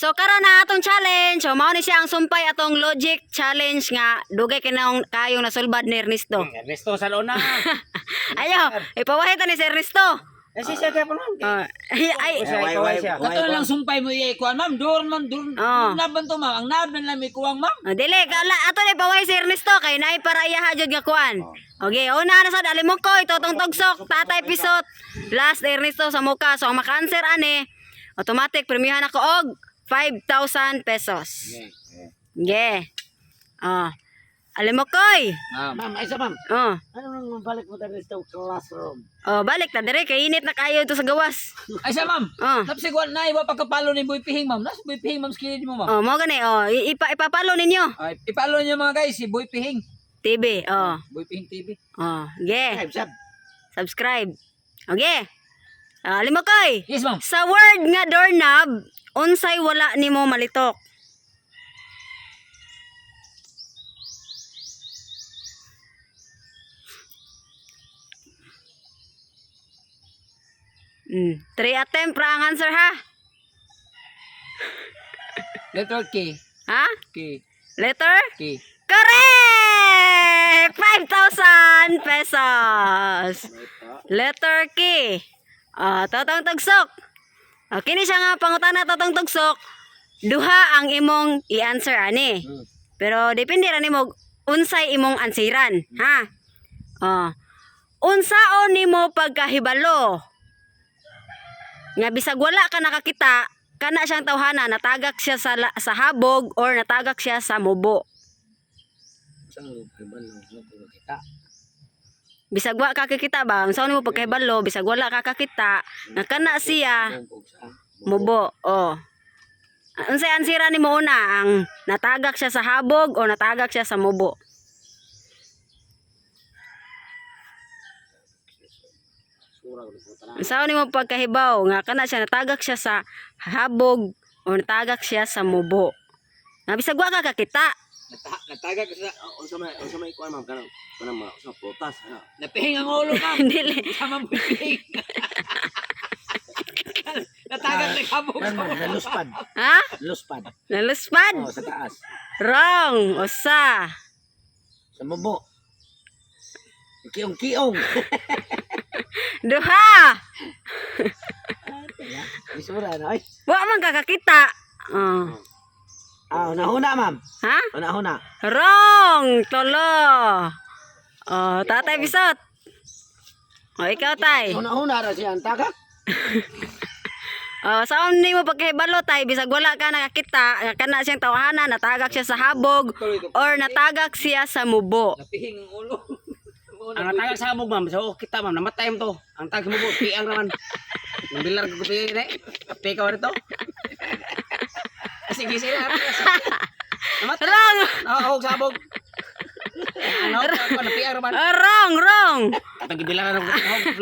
So karon na atong challenge, so mao ni siya ang sumpay atong logic challenge nga dugay kinahang kayong nasulbad ni Ernesto. Ernesto sa lona. Ayo, ipawahit ni si Ernesto. Kasi siya kaya pa man. Ay, Why siya? Kato lang sumpay mo kuan ma'am, doon naban to ma'am. Ang naban lang may kuwang ma'am. dili kala ato ni pawahi si Ernesto kay naay para iya jud nga kuan. Okay, una na sa dali mo ko itutong tugsok, tatay pisot. Last Ernesto sa muka. So ang maka-answer ani, automatic premiuhan ako og 5,000 pesos. Yeah. Alam mo koy. Ma'am, ay sa ma'am. Ano nang balik mo dali sa classroom? Balik na dire kay init na kayo ito sa gawas. Ay siya ma'am. Tapos igual na iwa pagkapalo ni Boy Pihing ma'am. Nas Boy Pihing ma'am skilid mo ma'am. Mo gani ipapalo ninyo. Ay ipalo niyo mga guys si Boy Pihing. TV. Boy Pihing TV. Yeah. Sab. Subscribe. Okay. Alam mo koy. Yes ma'am. Sa word nga doorknob, unsay wala nimo malitok? Three attempt pra ang answer ha? Letter K. Ha? K. Letter? K. Correct! 5,000 pesos. Letter K. Totong tugsok. Kini siya nga pangutana totong tugsok. Duha ang imong i-answer ani. Pero depende ra nimo unsay imong ansiran, ha? Unsaon nimo pagkahibalo? Nga bisag wala ka nakakita, kana siyang tawhana, natagak siya sa habog or natagak siya sa mubo. Bisag wala ka kakita ba? Unsaon nimo pagkahibalo, bisag wala ka kakita, nga kana siya mubo. Unsay ansira nimo una, ang natagak siya sa habog o natagak siya sa mubo? Unsaon nimo pagkahibaw nga kana siya natagak siya sa habog o natagak siya sa mubo? Nga bisag wa ka kakita. Natagak sa unsa may kuan ma'am kanang sa potas ha. Napihing ang ulo ma'am. Dili. Sama Boy Pihing. Natagak na kabog. Naluspad. Ha? Luspad. Naluspad? Sa taas. Wrong. Usa. Sa mubo. Kiong. Duha. Isura na ay. Wa man ka kakita. Una ma'am. Ha? Una. Wrong. Tolo. Tatay Bisot. Ikaw tay. Una ra siya ang tagak. Saan nimo pagkahibalo tay bisag wala ka nakakita, nga kana siyang tawhana, natagak siya sa habog or natagak siya sa mubo. Napihing ang ulo. Ang natagak sa habog ma'am, so kita ma'am, namatay mo to. Ang tagak sa mubo, piang naman. Nambilar ko piang na eh. Pikaw rito. Sige sila. Namatay. Wrong. Nakahog sa habog. Piang naman. Wrong. Atang gibilar na ng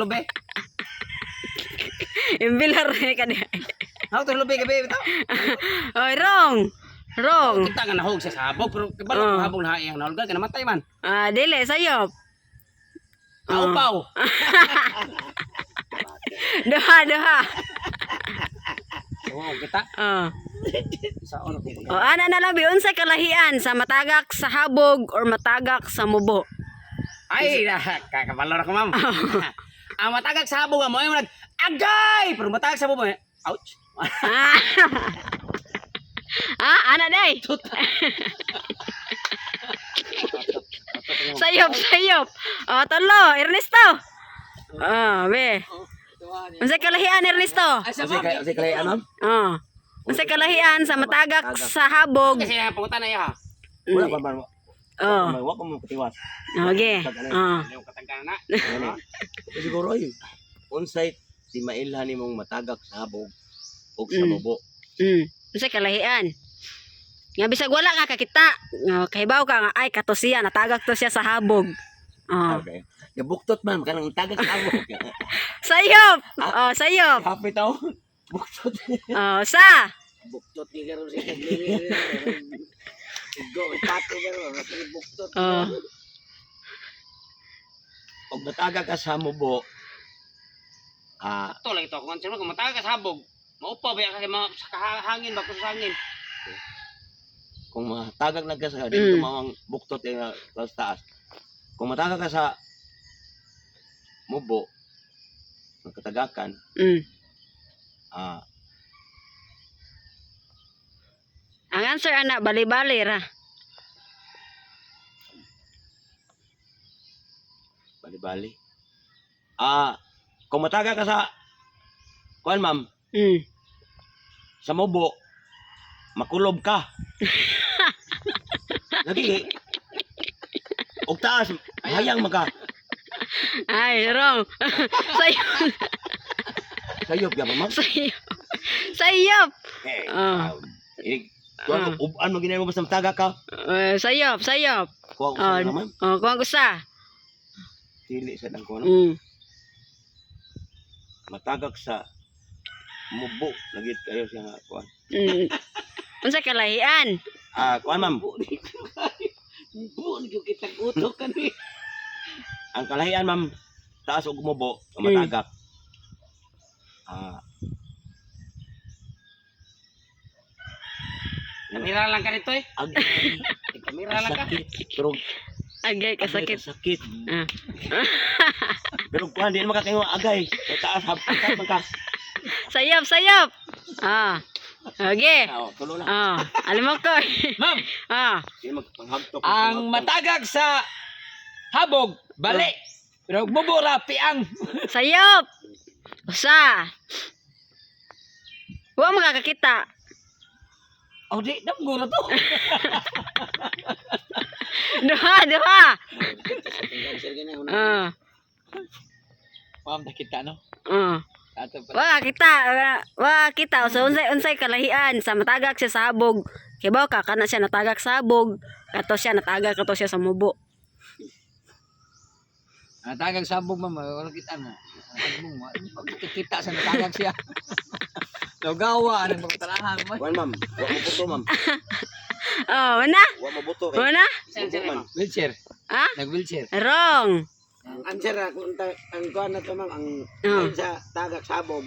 lobe. Imbilar ni ka diha. Ako to lobe gabi ito. Wrong. Kita nga nahog sa habog, pero kabalo habog na iyang nahog ka namatay man. Dili sayop. Paupaw. Duha. Oo, kita. Sa ono ko. Ana na labi unsay kalahian sa matagak sa habog or matagak sa mubo? Ay, kakabalo na ko ma'am. Ang matagak sa habog mo ay agay, pero matagak sa mubo. Ouch. Ana day. Sayop. Tolo, Ernesto. Be. Unsay kalahian Ernesto? Kasi kay ano? Unsay kalahian sa matagak sa habog? Kasi pangutan na iya ha. Wala pa ba? Wa ko mo katiwas. Okay. Yung katangkan na. Siguro ay unsay di mailhan nimong matagak sa habog ug sa mubo. Unsay kalahian? Nga bisag wala ka kakita, kahibaw ka nga ay kato siya natagak to siya sa habog. Okay. Gabuktot man kanang tagak sa habog. Sayop. Sayop. Happy taw. Buktot. Sa. Buktot ni karon siya. Go, pato karon, buktot. Pag matagak ka sa mubo, to lang ito, kung sino matagak ka sa habog, Maupa ba kay mga sa hangin ba sa hangin. Kung matagak na ka sa dito mawang buktot nga sa taas. Kung matagak ka sa mubo, ng katagakan, ah, Ang answer ana bali-bali ra. bali-bali. Kung matagak ka sa, kuan ma'am, sa mubo, makulob ka. Lagi, og taas, hayang maka, Ay, wrong. Sayop. sayop ka ba ma'am? Sayop. Kuan uban mo ginay mo basta matagak ka. Sayop. Kuha ko sa ma'am. Kuha ko sa. Dili sa dang kuno. Matagak sa mubo, lagi kayo siya nga kuan. Unsa kalahian? Kuan ma'am, Buon gyud kita utok kani. ang kalahian ma'am, taas og mubo, matagak. Kamera lang ka dito eh. Agay, Kamera lang ka. sakit, pero Agay agay kasakit. sakit. Ah. Pero kuan di makakingo agay, sa taas hapit man ka. Sayop. Okay. Tulo na. Alam mo ko. Ma'am, Di magpanghagtok. ang matagak sa habog, bali. Pero bubura, piang. Sayop. Usa. Wa makakakita. O di, namguro to. Duha. Ma'am, nakita no? Ato Wa pala. kita. So unsay kalahian sa matagak siya sa habog. Kay ba ka kana siya natagak sa habog, kato siya natagak kato siya sa mubo. Natagang sabog, ma'am. Wala kita na. Kita sa natagag siya. Logawa, anong magtalahan mo? Kuan ma'am, wa mo buto ma'am. Wala? Wa mo buto Wala? ma'am. Wheelchair. Ha? Nag-wheelchair. Wrong. Ang sira kung ang kuan na to mang ang sa tagak sabog.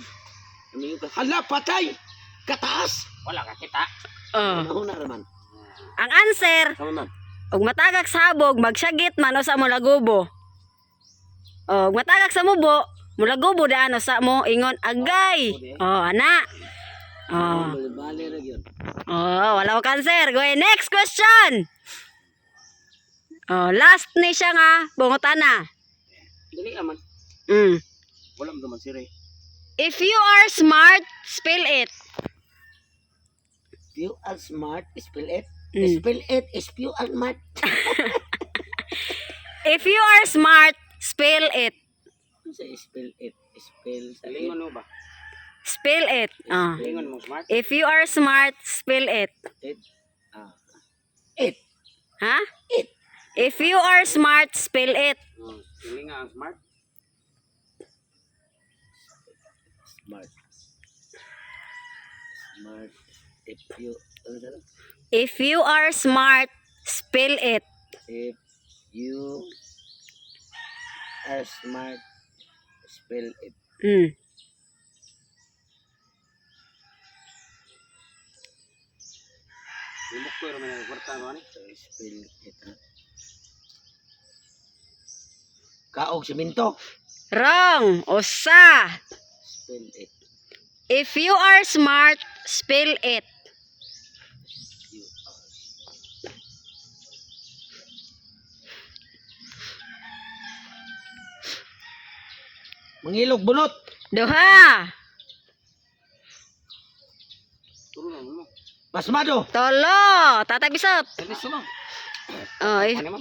Hala patay. Kataas. Wala ka kita. Mahuna raman. Ang answer, Sama ma'am. og matagak sa habog, magsagit man o sa mo lagubo. Og matagak sa mubo, mulagubo daan o sa mo ingon agay. Ana. Bali ra gyud. Wala ko answer. Go ahead. Next question. Last ni siya nga bungutana. Dili aman. Wala mo man sire. If you are smart, spell it. You are smart, spell it. Spell it is you are smart. If you are smart, spell it. Sa spell it. Spell sa Lingon mo ba? Spell it. Lingon mo smart. If you are smart, spell it. it. It. Ha? It. If you are smart, spell it. Sili nga ang smart. Smart. Smart. If you If you are smart, spell it. if you are smart, spell it. Limok ko rin ang kwarta ko ani. Spell it. Kaog simento. Wrong. Usa. Spell it. If you are smart, spell it. You are. Mangilog bunot. Duha. Tulo mo. Pasmado. Tolo. Tatay Bisot. Service mo, ma'am.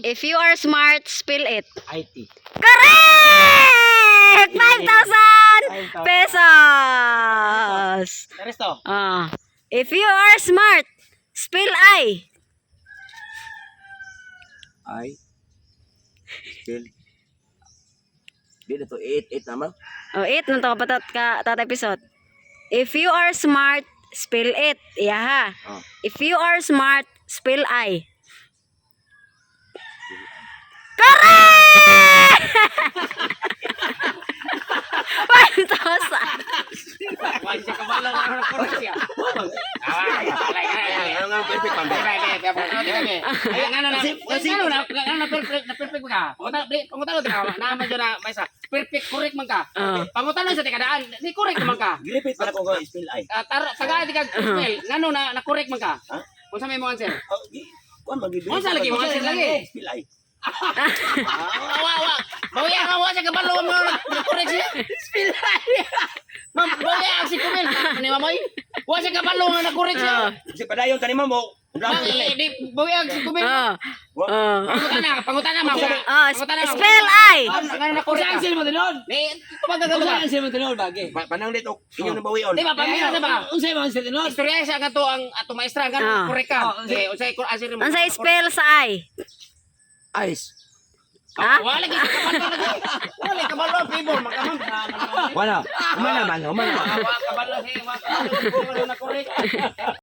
If you are smart, spell it. IT. Correct! 5,000 pesos. Resto. If you are smart, spell I. Ay. Still. Di na to 8 naman. 8 nung ka tatay Bisot. If you are smart, spell it. Yeah. If you are smart, spell I. Correct! Pantosa. Wala siya kabalo nga na correct siya. Ano nga perfect pambe? Ay, ano na perfect ka. Pangutan ka na medyo na may sa perfect correct man ka. Pangutan sa tikadaan, di correct man ka. Repeat para ko ko spell ay. Taga di ka spell, ngano na correct man ka. Ha? Unsa may mo answer? Kuan magibili. Unsa lagi mo answer lagi? Spell ay. Awa. Bawiya ka wa sa kabalo mo na correct siya. Spell. Ma'am, bawiya si Kumil. Ani mamoy? Wa sa kabalo nga na correct siya. Si padayon kanimo mo. Ma'am, di bawiya si Kumil. Pangutan na ma'am. Spell I. Ngano na correct. Saan sila mo tinon? Ni tumagagalo ka. Saan sila mo tinon bagi? Panang dito inyo na bawion. Di ba pamilya sa ba? Unsay mo sila tinon? Istorya siya nga to ang ato maestra nga correct ka. Unsay answer mo? Ang sa spell sa I. Ice. Ha? Wala lagi kabalo lagi. Wala kabalo favor makamam. Wala. Humana man, humana. Kabalo si wa na correct.